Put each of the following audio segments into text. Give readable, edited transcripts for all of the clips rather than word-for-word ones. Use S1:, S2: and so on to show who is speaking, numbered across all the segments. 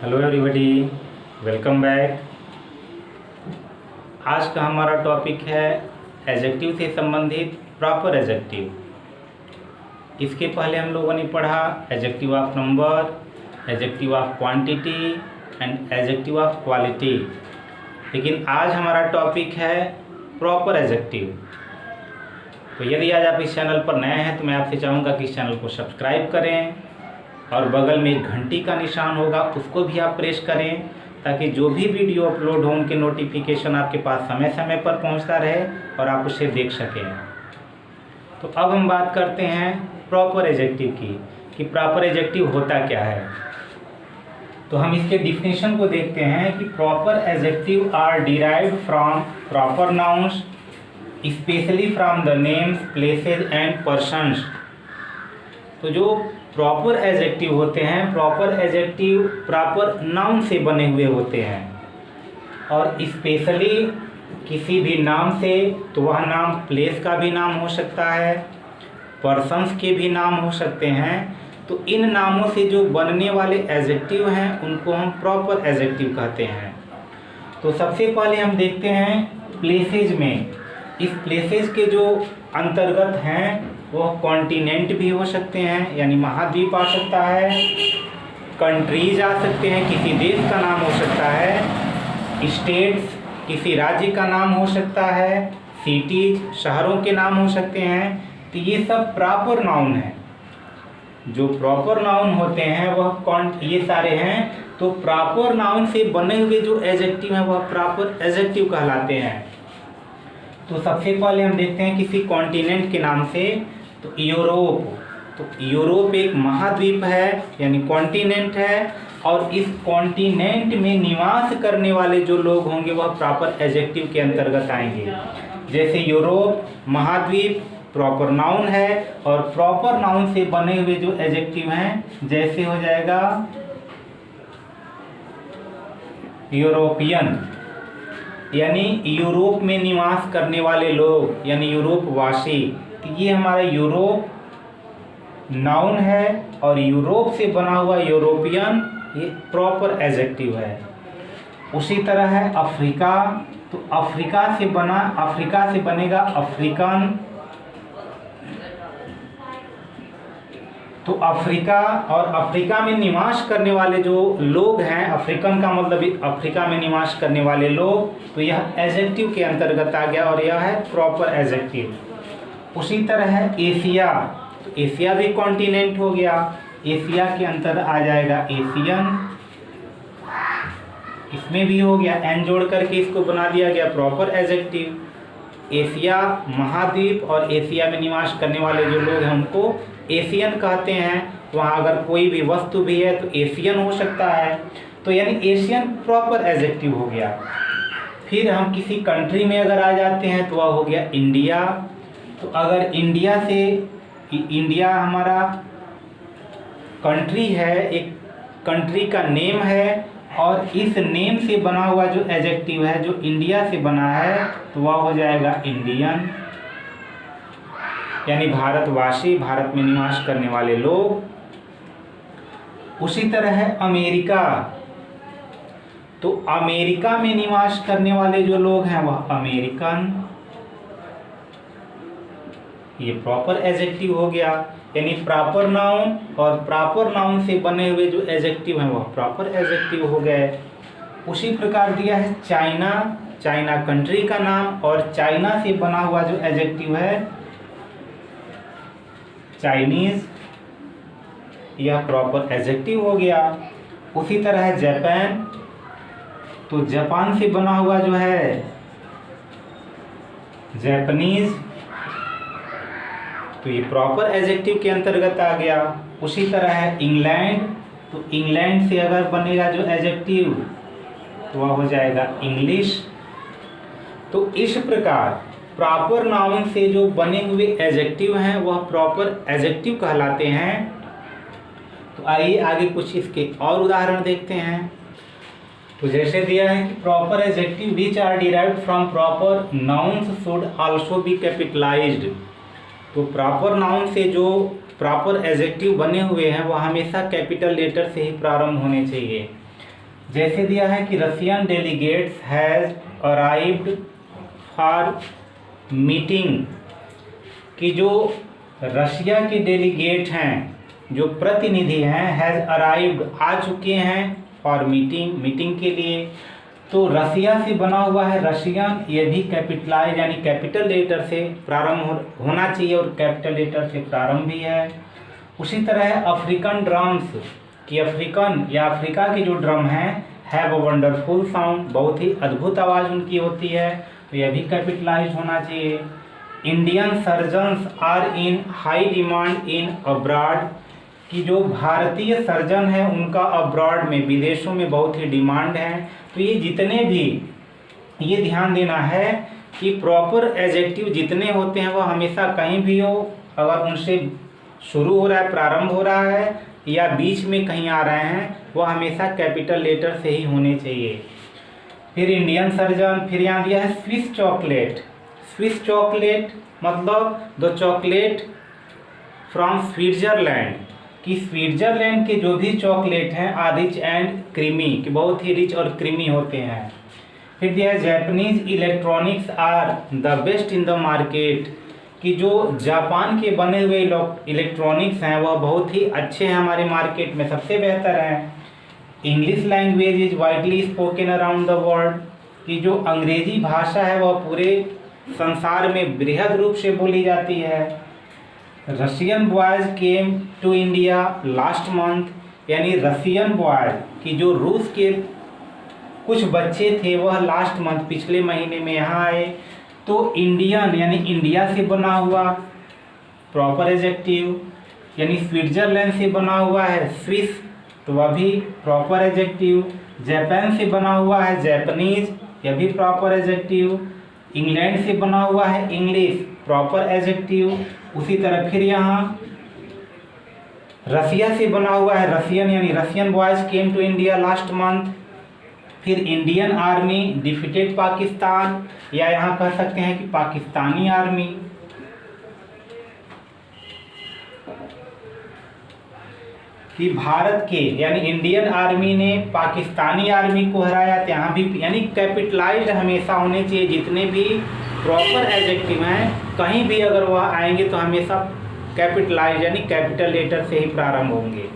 S1: Hello everybody, welcome back. आज का हमारा टॉपिक है एडजेक्टिव से संबंधित प्रॉपर एडजेक्टिव। इसके पहले हम लोगों ने पढ़ा adjective of number, adjective of quantity and adjective of quality. लेकिन आज हमारा टॉपिक है प्रॉपर एडजेक्टिव। तो यदि आज आप इस चैनल पर नए हैं तो मैं आपसे चाहूँगा कि इस चैनल को सब्सक्राइब करें और बगल में एक घंटी का निशान होगा उसको भी आप प्रेस करें, ताकि जो भी वीडियो अपलोड हो उनके नोटिफिकेशन आपके पास समय समय पर पहुंचता रहे और आप उसे देख सकें। तो अब हम बात करते हैं प्रॉपर एडजेक्टिव की कि प्रॉपर एडजेक्टिव होता क्या है। तो हम इसके डिफिनेशन को देखते हैं कि proper adjective are derived from proper nouns specially from the names, places and persons. तो जो प्रॉपर एडजेक्टिव होते हैं, प्रॉपर एडजेक्टिव प्रॉपर नाउन से बने हुए होते हैं और स्पेशली किसी भी नाम से, तो वह नाम प्लेस का भी नाम हो सकता है, पर्सन्स के भी नाम हो सकते हैं। तो इन नामों से जो बनने वाले एडजेक्टिव हैं उनको हम प्रॉपर एडजेक्टिव कहते हैं। तो सबसे पहले हम देखते हैं प्लेसेज में। इस प्लेसेज के जो अंतर्गत हैं वह कॉन्टिनेंट भी हो सकते हैं, यानी महाद्वीप आ सकता है, कंट्रीज आ सकते हैं, किसी देश का नाम हो सकता है, स्टेट्स किसी राज्य का नाम हो सकता है, सिटीज शहरों के नाम हो सकते हैं। तो ये सब प्रॉपर नाउन है। जो प्रॉपर नाउन होते हैं वह ये सारे हैं। तो प्रॉपर नाउन से बने हुए जो एडजेक्टिव हैं वह प्रॉपर एडजेक्टिव कहलाते हैं। तो सबसे पहले हम देखते हैं किसी कॉन्टिनेंट के नाम से। तो यूरोप, तो यूरोप एक महाद्वीप है यानी कॉन्टिनेंट है, और इस कॉन्टिनेंट में निवास करने वाले जो लोग होंगे वह प्रॉपर एडजेक्टिव के अंतर्गत आएंगे। जैसे यूरोप महाद्वीप प्रॉपर नाउन है, और प्रॉपर नाउन से बने हुए जो एडजेक्टिव हैं जैसे हो जाएगा यूरोपियन, यानी यूरोप में निवास करने वाले लोग यानी यूरोप वासी। तो ये हमारा यूरोप नाउन है और यूरोप से बना हुआ यूरोपियन ये प्रॉपर एडजेक्टिव है। उसी तरह है अफ्रीका, तो अफ्रीका से बनेगा अफ्रीकन। तो अफ्रीका और अफ्रीका में निवास करने वाले जो लोग हैं, अफ्रीकन का मतलब अफ्रीका में निवास करने वाले लोग, तो यह एडजेक्टिव के अंतर्गत आ गया और यह है प्रॉपर एडजेक्टिव। उसी तरह है एशिया, तो एशिया भी कॉन्टिनेंट हो गया, एशिया के अंतर आ जाएगा एशियन, इसमें भी हो गया, एन जोड़ करके इसको बना दिया गया प्रॉपर एडजेक्टिव। एशिया महाद्वीप और एशिया में निवास करने वाले जो लोग हैं उनको एशियन कहते हैं। वहाँ अगर कोई भी वस्तु भी है तो एशियन हो सकता है। तो यानी एशियन प्रॉपर एडजेक्टिव हो गया। फिर हम किसी कंट्री में अगर आ जाते हैं तो वह हो गया इंडिया। तो अगर इंडिया हमारा कंट्री है, एक कंट्री का नेम है, और इस नेम से बना हुआ जो एडजेक्टिव है जो इंडिया से बना है तो वह हो जाएगा इंडियन, यानी भारतवासी, भारत में निवास करने वाले लोग। उसी तरह है अमेरिका, तो अमेरिका में निवास करने वाले जो लोग हैं वह अमेरिकन, ये प्रॉपर एडजेक्टिव हो गया। यानी प्रॉपर नाउन और प्रॉपर नाउन से बने हुए जो एडजेक्टिव हैं वह प्रॉपर एडजेक्टिव हो गए। उसी प्रकार दिया है चाइना, चाइना कंट्री का नाम, और चाइना से बना हुआ जो एडजेक्टिव है चाइनीज, यह प्रॉपर एडजेक्टिव हो गया। उसी तरह है जापान, तो जापान से बना हुआ जो है जापानीज, तो ये प्रॉपर एडजेक्टिव के अंतर्गत आ गया। उसी तरह है इंग्लैंड, तो इंग्लैंड से अगर बनेगा जो एडजेक्टिव तो वह हो जाएगा इंग्लिश। तो इस प्रकार प्रॉपर नाउन से जो बने हुए एडजेक्टिव हैं वह प्रॉपर एडजेक्टिव कहलाते हैं। तो आइए आगे कुछ इसके और उदाहरण देखते हैं। तो जैसे दिया है कि proper adjective which are derived from proper nouns should also be capitalised. तो प्रॉपर नाउन से जो प्रॉपर एडजेक्टिव बने हुए हैं वह हमेशा कैपिटल लेटर से ही प्रारंभ होने चाहिए। जैसे दिया है कि Russian delegates has arrived for meeting, कि जो रशिया के डेलीगेट हैं, जो प्रतिनिधि हैं, हैज अराइव्ड आ चुके हैं फॉर मीटिंग के लिए। तो रसिया से बना हुआ है रशियन, ये भी कैपिटलाइज यानी कैपिटल लेटर से प्रारंभ होना चाहिए और कैपिटल लेटर से प्रारंभ भी है। उसी तरह है अफ्रीकन ड्रम्स, कि अफ्रीकन या अफ्रीका की जो ड्रम हैं हैव अ वंडरफुल साउंड, बहुत ही अद्भुत आवाज़ उनकी होती है, तो यह भी कैपिटलाइज होना चाहिए। Indian surgeons are in high demand in abroad, कि जो भारतीय सर्जन है उनका अब्रॉड में, विदेशों में बहुत ही डिमांड है। तो ये जितने भी, ये ध्यान देना है कि प्रॉपर एडजेक्टिव जितने होते हैं वह हमेशा कहीं भी हो, अगर उनसे शुरू हो रहा है, प्रारंभ हो रहा है या बीच में कहीं आ रहे हैं, वह हमेशा कैपिटल लेटर से ही होने चाहिए। फिर इंडियन सर्जन, फिर यहाँ दिया है स्विस चॉकलेट। स्विस चॉकलेट मतलब द चॉकलेट फ्रॉम स्विट्जरलैंड, कि स्विट्जरलैंड के जो भी चॉकलेट हैं आर रिच एंड क्रीमी, कि बहुत ही रिच और क्रीमी होते हैं। फिर दिया है Japanese electronics are the best in the market, कि जो जापान के बने हुए इलेक्ट्रॉनिक्स हैं वह बहुत ही अच्छे हैं, हमारे मार्केट में सबसे बेहतर हैं। English language is widely spoken around the world, कि जो अंग्रेजी भाषा है वह पूरे संसार में बृहद रूप से बोली जाती है। Russian boys came to India last month, यानी रशियन बॉयज़, कि जो रूस के कुछ बच्चे थे वह लास्ट मंथ, पिछले महीने में यहाँ आए। तो इंडियन यानी इंडिया से बना हुआ प्रॉपर एडजेक्टिव, यानी स्विट्जरलैंड से बना हुआ है स्विस, तो वह भी प्रॉपर एडजेक्टिव। जापान से बना हुआ है जापानीज, यह भी प्रॉपर एडजेक्टिव। इंग्लैंड से बना हुआ है इंग्लिश, प्रॉपर एडजेक्टिव। उसी तरह फिर यहाँ रसिया से बना हुआ है रशियन, यानी Russian boys came to India last month. फिर इंडियन आर्मी डिफीटेड पाकिस्तान, या यहाँ कह सकते हैं कि पाकिस्तानी आर्मी। कि भारत के यानी इंडियन आर्मी ने पाकिस्तानी आर्मी को हराया, तो यहाँ भी यानी कैपिटलाइज्ड हमेशा होने चाहिए। जितने भी प्रॉपर एडजेक्टिव हैं कहीं भी अगर वह आएंगे तो हमेशा कैपिटलाइज्ड यानी कैपिटल लेटर से ही प्रारंभ होंगे।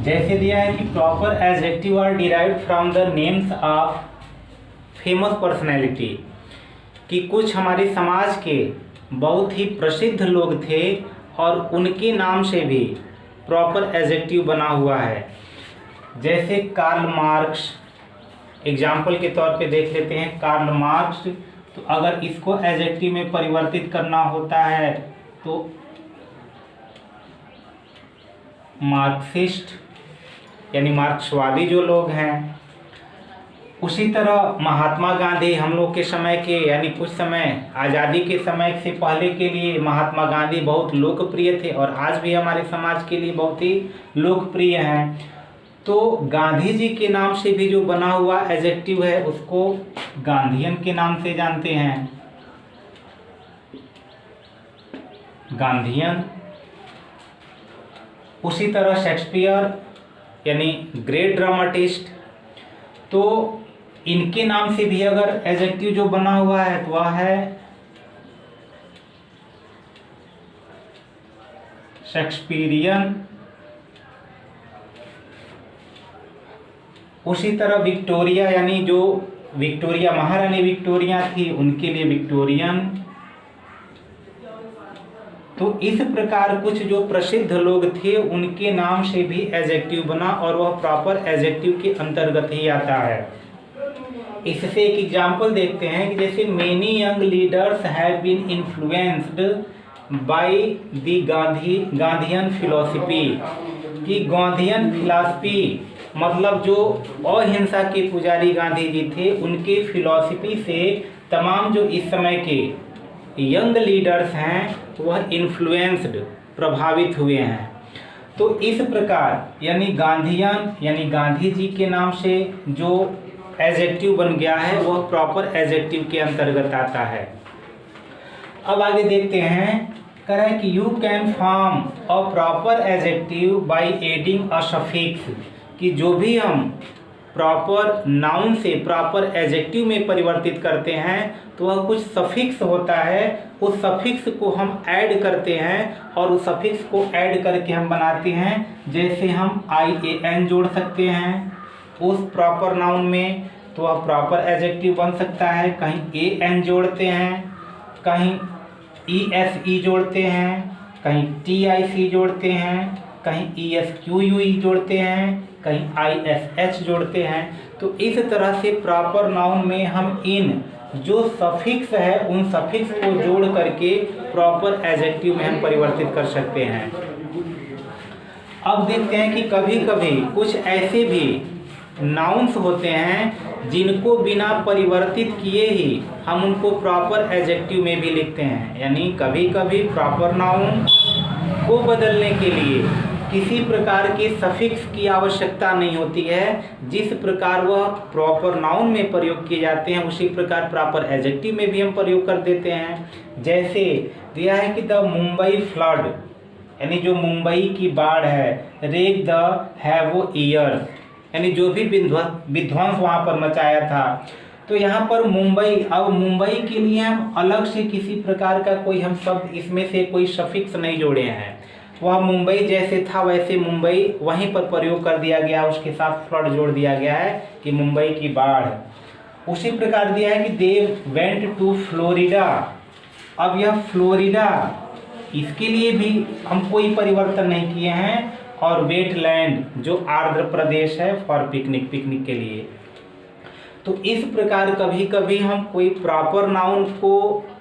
S1: जैसे दिया है कि proper adjective are derived from the names of famous personality, कि कुछ हमारे समाज के बहुत ही प्रसिद्ध लोग थे और उनके नाम से भी प्रॉपर एडजेक्टिव बना हुआ है। जैसे कार्ल मार्क्स, एग्जाम्पल के तौर पे देख लेते हैं कार्ल मार्क्स, तो अगर इसको एडजेक्टिव में परिवर्तित करना होता है तो मार्क्सिस्ट यानी मार्क्सवादी जो लोग हैं। उसी तरह महात्मा गांधी, हम लोग के समय के यानी कुछ समय आज़ादी के समय से पहले के लिए महात्मा गांधी बहुत लोकप्रिय थे और आज भी हमारे समाज के लिए बहुत ही लोकप्रिय हैं। तो गांधी जी के नाम से भी जो बना हुआ एडजेक्टिव है उसको गांधीयन के नाम से जानते हैं, गांधीयन। उसी तरह शेक्सपियर यानी ग्रेट ड्रामाटिस्ट, तो इनके नाम से भी अगर एडजेक्टिव जो बना हुआ है तो वह है शेक्सपियरियन। उसी तरह विक्टोरिया यानी जो विक्टोरिया महारानी विक्टोरिया थी उनके लिए विक्टोरियन। तो इस प्रकार कुछ जो प्रसिद्ध लोग थे उनके नाम से भी एडजेक्टिव बना और वह प्रॉपर एडजेक्टिव के अंतर्गत ही आता है। इससे एक एग्जाम्पल देखते हैं कि जैसे many young leaders have been influenced by the Gandhian philosophy, कि गांधीयन फिलॉसफी मतलब जो अहिंसा के पुजारी गांधी जी थे उनके फिलॉसफी से तमाम जो इस समय के यंग लीडर्स हैं वह इन्फ्लुएंस्ड प्रभावित हुए हैं। तो इस प्रकार यानी गांधीयन यानी गांधी जी के नाम से जो एडजेक्टिव बन गया है वह प्रॉपर एडजेक्टिव के अंतर्गत आता है। अब आगे देखते हैं, कह रहा है कि you can form a proper adjective by adding a suffix, कि जो भी हम प्रॉपर नाउन से प्रॉपर एडजेक्टिव में परिवर्तित करते हैं तो वह कुछ सफिक्स होता है, उस सफिक्स को हम ऐड करते हैं और उस सफिक्स को ऐड करके हम बनाते हैं। जैसे हम IAN जोड़ सकते हैं उस प्रॉपर नाउन में तो वह प्रॉपर एडजेक्टिव बन सकता है। कहीं AN जोड़ते हैं, कहीं ESE जोड़ते हैं, कहीं TIC जोड़ते हैं, कहीं ESQUE जोड़ते हैं, कहीं ISH जोड़ते हैं। तो इस तरह से प्रॉपर नाउन में हम इन जो सफिक्स है उन सफिक्स को जोड़ करके प्रॉपर एडजेक्टिव में हम परिवर्तित कर सकते हैं। अब देखते हैं कि कभी कभी कुछ ऐसे भी नाउन्स होते हैं जिनको बिना परिवर्तित किए ही हम उनको प्रॉपर एडजेक्टिव में भी लिखते हैं। यानी कभी कभी प्रॉपर नाउन को बदलने के लिए किसी प्रकार के सफिक्स की आवश्यकता नहीं होती है। जिस प्रकार वह प्रॉपर नाउन में प्रयोग किए जाते हैं उसी प्रकार प्रॉपर एडजेक्टिव में भी हम प्रयोग कर देते हैं। जैसे दिया है कि द मुंबई फ्लड, यानी जो मुंबई की बाढ़ है, रेक द हैवो ईयर्स, यानी जो भी विध्वंस वहाँ पर मचाया था। तो यहाँ पर मुंबई, अब मुंबई के लिए हम अलग से किसी प्रकार का कोई हम शब्द इसमें से कोई सफिक्स नहीं जोड़े हैं। वह मुंबई जैसे था वैसे मुंबई वहीं पर प्रयोग कर दिया गया, उसके साथ फ्लड जोड़ दिया गया है कि मुंबई की बाढ़। उसी प्रकार दिया है कि दे वेंट टू फ्लोरिडा, अब यह फ्लोरिडा इसके लिए भी हम कोई परिवर्तन नहीं किए हैं। और वेटलैंड जो आंध्र प्रदेश है फॉर पिकनिक के लिए। तो इस प्रकार कभी कभी हम कोई प्रॉपर नाउन को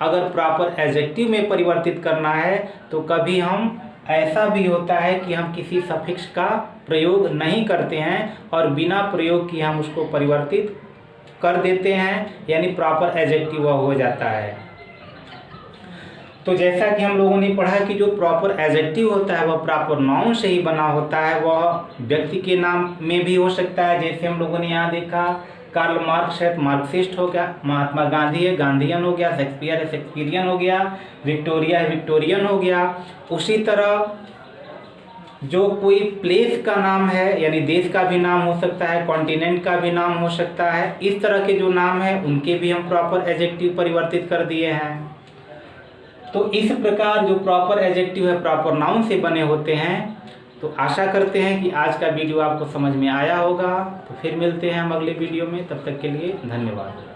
S1: अगर प्रॉपर एडजेक्टिव में परिवर्तित करना है तो कभी हम ऐसा भी होता है कि हम किसी सफिक्स का प्रयोग नहीं करते हैं और बिना प्रयोग किए हम उसको परिवर्तित कर देते हैं, यानी प्रॉपर एडजेक्टिव वह हो जाता है। तो जैसा कि हम लोगों ने पढ़ा कि जो प्रॉपर एडजेक्टिव होता है वह प्रॉपर नाउन से ही बना होता है, वह व्यक्ति के नाम में भी हो सकता है। जैसे हम लोगों ने यहाँ देखा कार्ल मार्क्स है, मार्क्सिस्ट हो गया, महात्मा गांधी है, गांधीयन हो गया, शेक्सपियर है, शेक्सपियरियन हो गया, विक्टोरिया है, विक्टोरियन हो गया। उसी तरह जो कोई प्लेस का नाम है यानी देश का भी नाम हो सकता है, कॉन्टिनेंट का भी नाम हो सकता है, इस तरह के जो नाम है उनके भी हम प्रॉपर एडजेक्टिव परिवर्तित कर दिए हैं। तो इस प्रकार जो प्रॉपर एडजेक्टिव है प्रॉपर नाउन से बने होते हैं। तो आशा करते हैं कि आज का वीडियो आपको समझ में आया होगा। तो फिर मिलते हैं हम अगले वीडियो में, तब तक के लिए धन्यवाद।